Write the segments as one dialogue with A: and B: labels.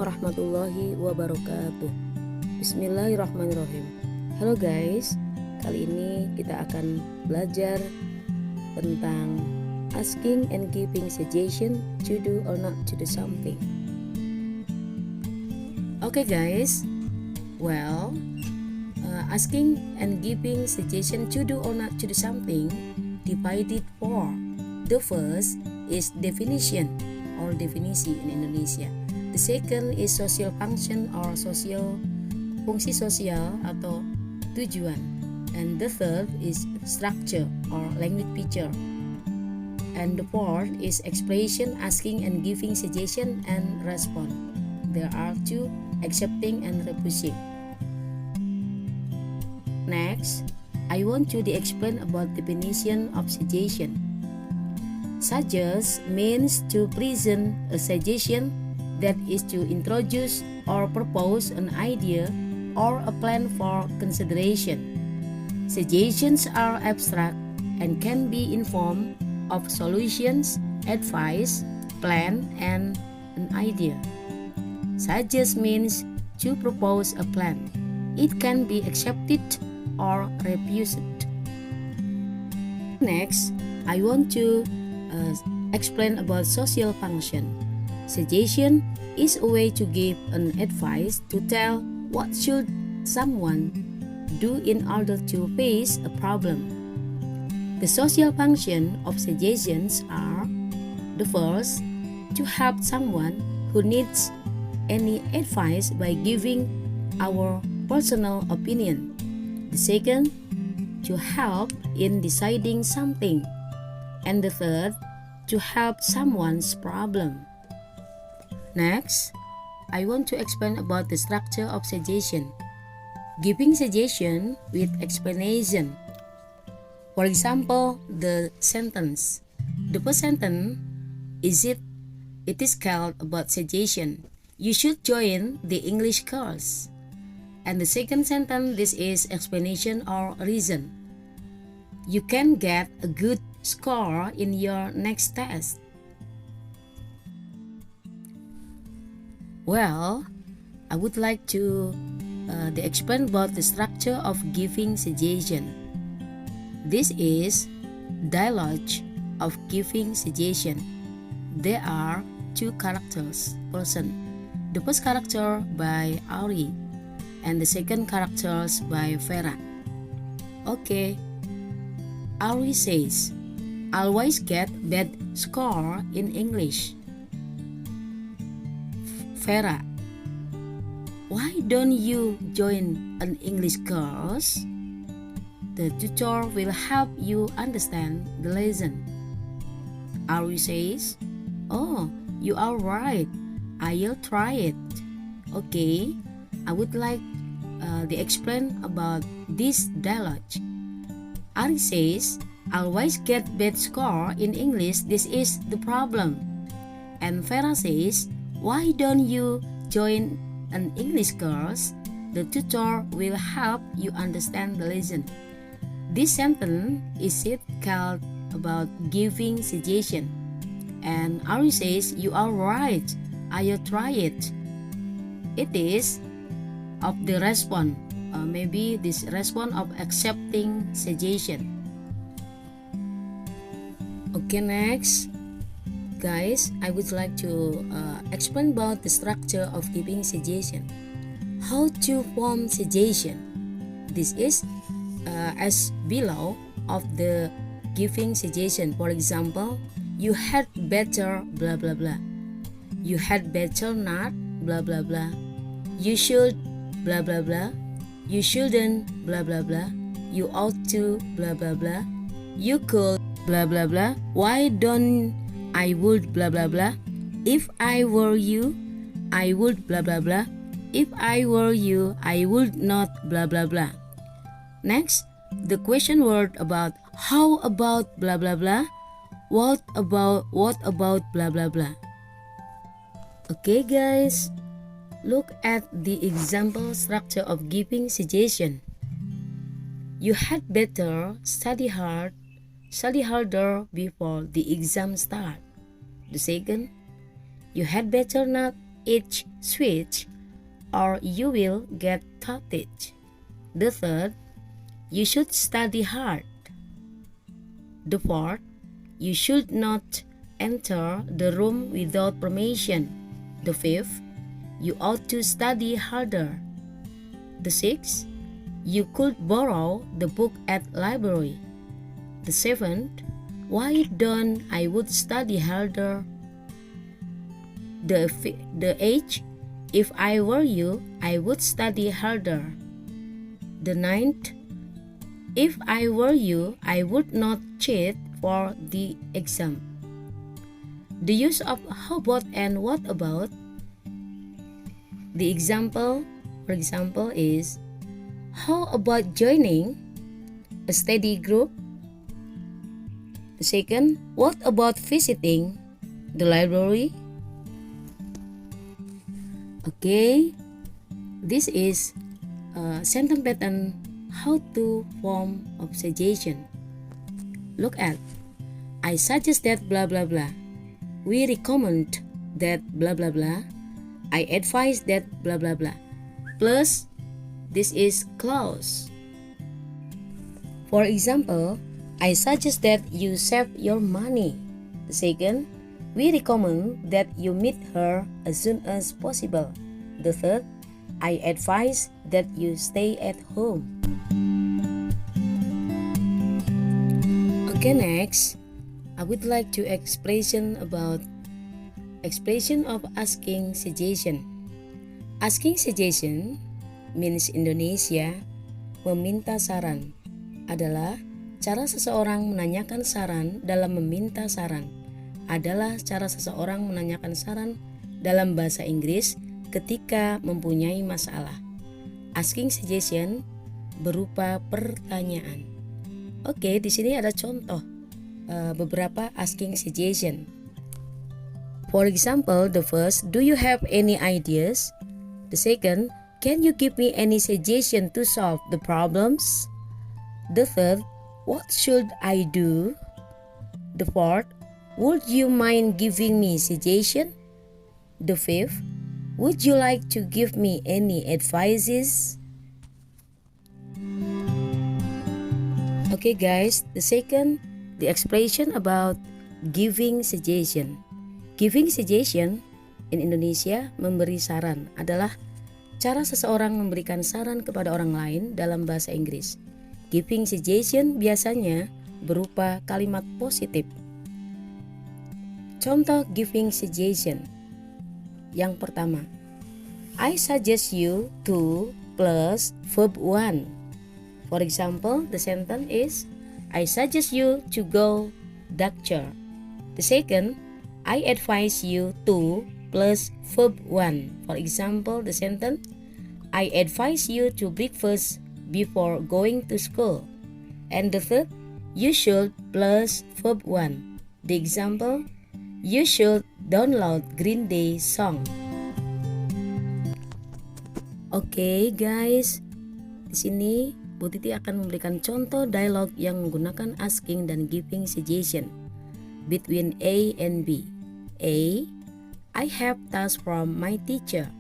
A: warahmatullahi wabarakatuh. Bismillahirrahmanirrahim. Halo guys, kali ini kita akan belajar tentang asking and giving suggestion to do or not to do something. Okay guys, well, asking and giving suggestion to do or not to do something divided for. The first is definition or definisi in Indonesia. The second is social function or fungsi sosial atau tujuan. And the third is structure or language feature. And the fourth is expression, asking and giving suggestion and response. There are two, accepting and refusing. Next, I want to explain about definition of suggestion. Suggest means to present a suggestion, that is to introduce or propose an idea or a plan for consideration. Suggestions are abstract and can be in form of solutions, advice, plan, and an idea. Suggest means to propose a plan. It can be accepted or refused. Next, I want to explain about social function. Suggestion is a way to give an advice to tell what should someone do in order to face a problem. The social function of suggestions are: the first, to help someone who needs any advice by giving our personal opinion. The second, to help in deciding something. And the third, to help someone's problem. Next, I want to explain about the structure of suggestion. Giving suggestion with explanation. For example, the sentence. The first sentence it is called about suggestion. You should join the English course. And the second sentence, this is explanation or reason. You can get a good score in your next test. Well, I would like to explain about the structure of giving suggestion. This is dialogue of giving suggestion. There are two characters, person. The first character by Ari, and the second characters by Vera. Okay, Ari says, always get bad score in English. Vera, why don't you join an English course? The tutor will help you understand the lesson. Ari says, oh, you are right. I'll try it. Okay, I would like to explain about this dialogue. Ari says, always get bad score in English. This is the problem. And Vera says, why don't you join an English course? The tutor will help you understand the lesson. This sentence is called about giving suggestion. And Ari says, you are right. I'll try it. It is of the response. Maybe this response of accepting suggestion. Okay, next. Guys, I would like to explain about the structure of giving suggestion. How to form suggestion. This is as below of the giving suggestion. For example, you had better blah blah blah. You had better not blah blah blah. You should blah blah blah. You shouldn't blah blah blah. You ought to blah blah blah. You could blah blah blah. Why don't I would blah blah blah. If I were you, I would blah blah blah. If I were you, I would not blah blah blah. Next, the question word about how about blah blah blah. What about blah blah blah. Okay guys, look at the example structure of giving suggestion. You had better study harder before the exam start. The second, you had better not each switch or you will get taught it. The third, you should study hard. The fourth, you should not enter the room without permission. The fifth, you ought to study harder. The sixth, you could borrow the book at library. The seventh, why don't I would study harder? The eighth, if I were you, I would study harder. The ninth, if I were you, I would not cheat for the exam. The use of how about and what about. The example, for example, is how about joining a study group? The second, what about visiting the library? Okay, this is a sentence pattern how to form of suggestion. Look at, I suggest that blah blah blah. We recommend that blah blah blah. I advise that blah blah blah. Plus, this is clause. For example, I suggest that you save your money. The second, we recommend that you meet her as soon as possible. The third, I advise that you stay at home. Okay, next, I would like to expression of asking suggestion. Asking suggestion means Indonesia meminta saran adalah cara seseorang menanyakan saran dalam meminta saran. Adalah cara seseorang menanyakan saran dalam bahasa Inggris ketika mempunyai masalah. Asking suggestion berupa pertanyaan. Oke, di sini ada contoh beberapa asking suggestion. For example, the first, do you have any ideas? The second, can you give me any suggestion to solve the problems? The third, what should I do? The fourth, would you mind giving me suggestion? The fifth, would you like to give me any advices? Okay guys, the second, the expression about giving suggestion. Giving suggestion in Indonesia, memberi saran, adalah cara seseorang memberikan saran kepada orang lain dalam bahasa Inggris. Giving suggestion biasanya berupa kalimat positif. Contoh giving suggestion. Yang pertama, I suggest you to plus verb 1. For example, the sentence is I suggest you to go doctor. The second, I advise you to plus verb 1. For example, the sentence I advise you to breakfast before going to school. And the third, you should plus verb 1. The example, you should download Green Day song. Oke guys, di sini Bu Titi akan memberikan contoh dialog yang menggunakan asking dan giving suggestion between A and B. A, I have tasks from my teacher.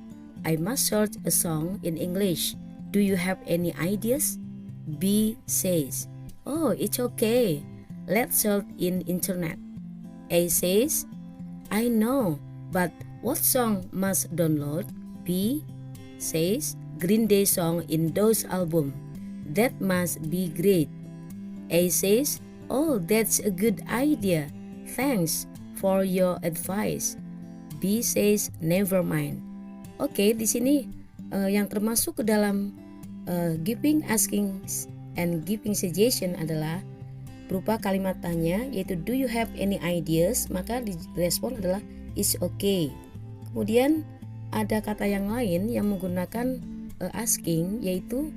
A: I must search a song in English. Do you have any ideas? B says, oh, it's okay. Let's search in internet. A says, I know, but what song must download? B says, Green Day song in those album. That must be great. A says, oh, that's a good idea. Thanks for your advice. B says, never mind. Oke, di sini yang termasuk ke dalam giving, asking, and giving suggestion adalah berupa kalimat tanya, yaitu do you have any ideas? Maka direspon adalah it's okay. Kemudian ada kata yang lain yang menggunakan asking, yaitu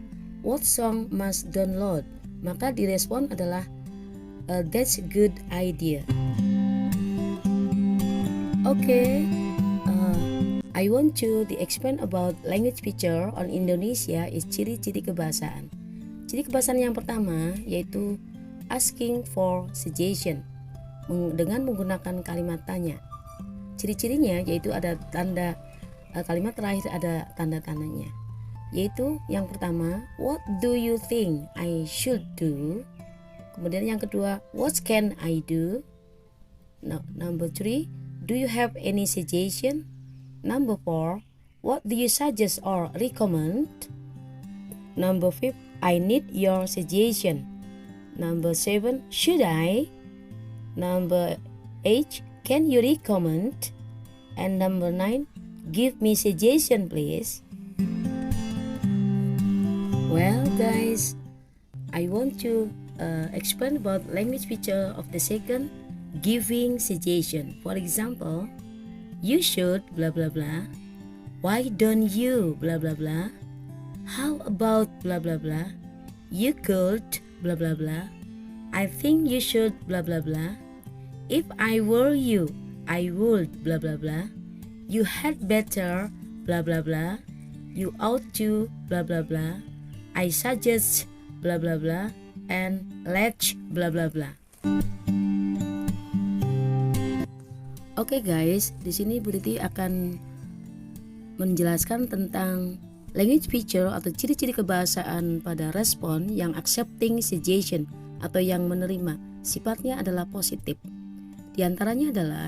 A: what song must download? Maka direspon adalah that's a good idea. Okay, I want to explain about language feature on Indonesia is ciri-ciri kebahasaan. Ciri kebahasaan yang pertama yaitu asking for suggestion dengan menggunakan kalimat tanya. Ciri-cirinya yaitu ada tanda kalimat terakhir ada tanda-tandanya, yaitu yang pertama, what do you think I should do? Kemudian yang kedua, what can I do? Number 3, do you have any suggestion? Number 4, what do you suggest or recommend? Number 5, I need your suggestion. Number 7, should I? Number 8, can you recommend? And number 9, give me suggestion please. Well guys, I want to explain about language feature of the second, giving suggestion. For example, you should blah blah blah. Why don't you blah blah blah? How about blah blah blah? You could blah blah blah. I think you should blah blah blah. If I were you, I would blah blah blah. You had better blah blah blah. You ought to blah blah blah. I suggest blah blah blah. And let's blah blah blah. Oke guys, di sini Bu Titi akan menjelaskan tentang language feature atau ciri-ciri kebahasaan pada respon yang accepting suggestion atau yang menerima. Sifatnya adalah positif. Di antaranya adalah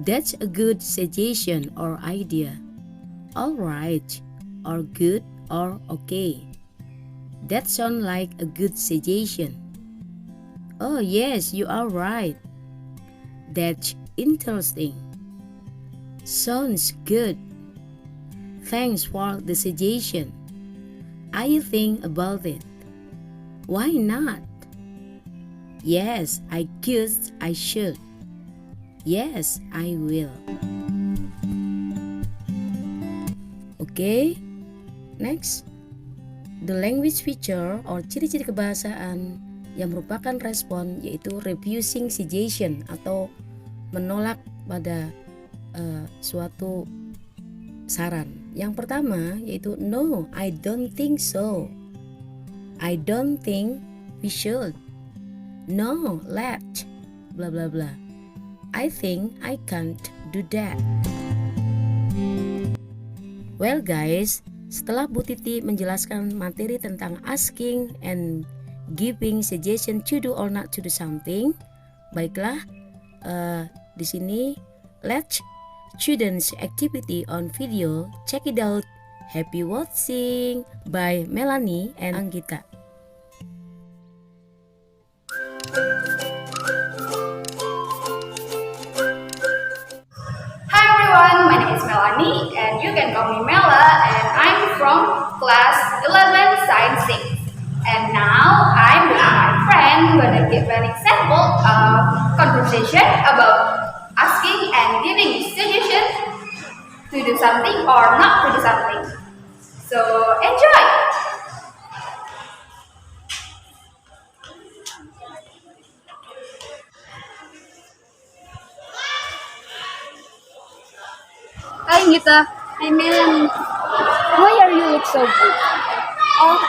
A: that's a good suggestion or idea. Alright, or good, or okay. That sounds like a good suggestion. Oh yes, you are right. That's interesting. Sounds good. Thanks for the suggestion. I think about it. Why not? Yes, I guess I should. Yes, I will. Okay, next. The language feature or ciri-ciri kebahasaan yang merupakan respon yaitu refusing suggestion atau menolak pada suatu saran. Yang pertama yaitu no, I don't think so. I don't think we should. No, let's blah blah blah. I think I can't do that. Well guys, setelah Bu Titi menjelaskan materi tentang asking and giving suggestion to do or not to do something, baiklah di sini let's students activity on video, check it out. Happy watching by Melanie and Anggita.
B: Hi everyone, my name is Melanie and you can call me Mela and I'm from class 11 Science 6. And now I'm with my friend gonna give an example of conversation about asking and giving suggestions to do something or not to do something. So enjoy!
C: Hi Nita.
B: Hi Melanie.
C: Why are you look so good?
B: Oh,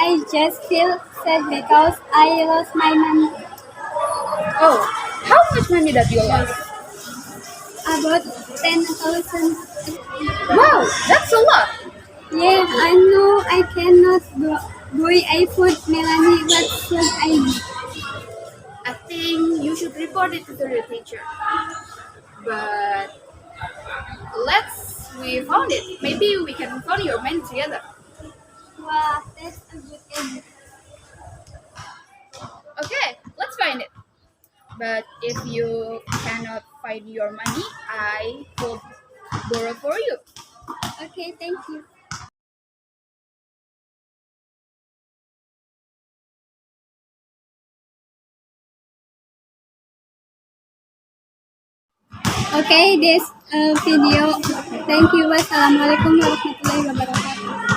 B: I just feel sad because I lost my money.
C: Oh, how much money that you lost?
B: About 10,000.
C: Wow, that's a lot.
B: Yeah, I know I cannot buy iPhone. Melanie, what should I do?
C: I think you should report it to your teacher. But we found it. Maybe we can find your money together.
B: Wow, that's a good idea.
C: Okay, let's find it. But if you cannot find your money, I will borrow for you.
B: Okay, thank you. Okay, this video. Thank you. Wassalamualaikum warahmatullahi wabarakatuh.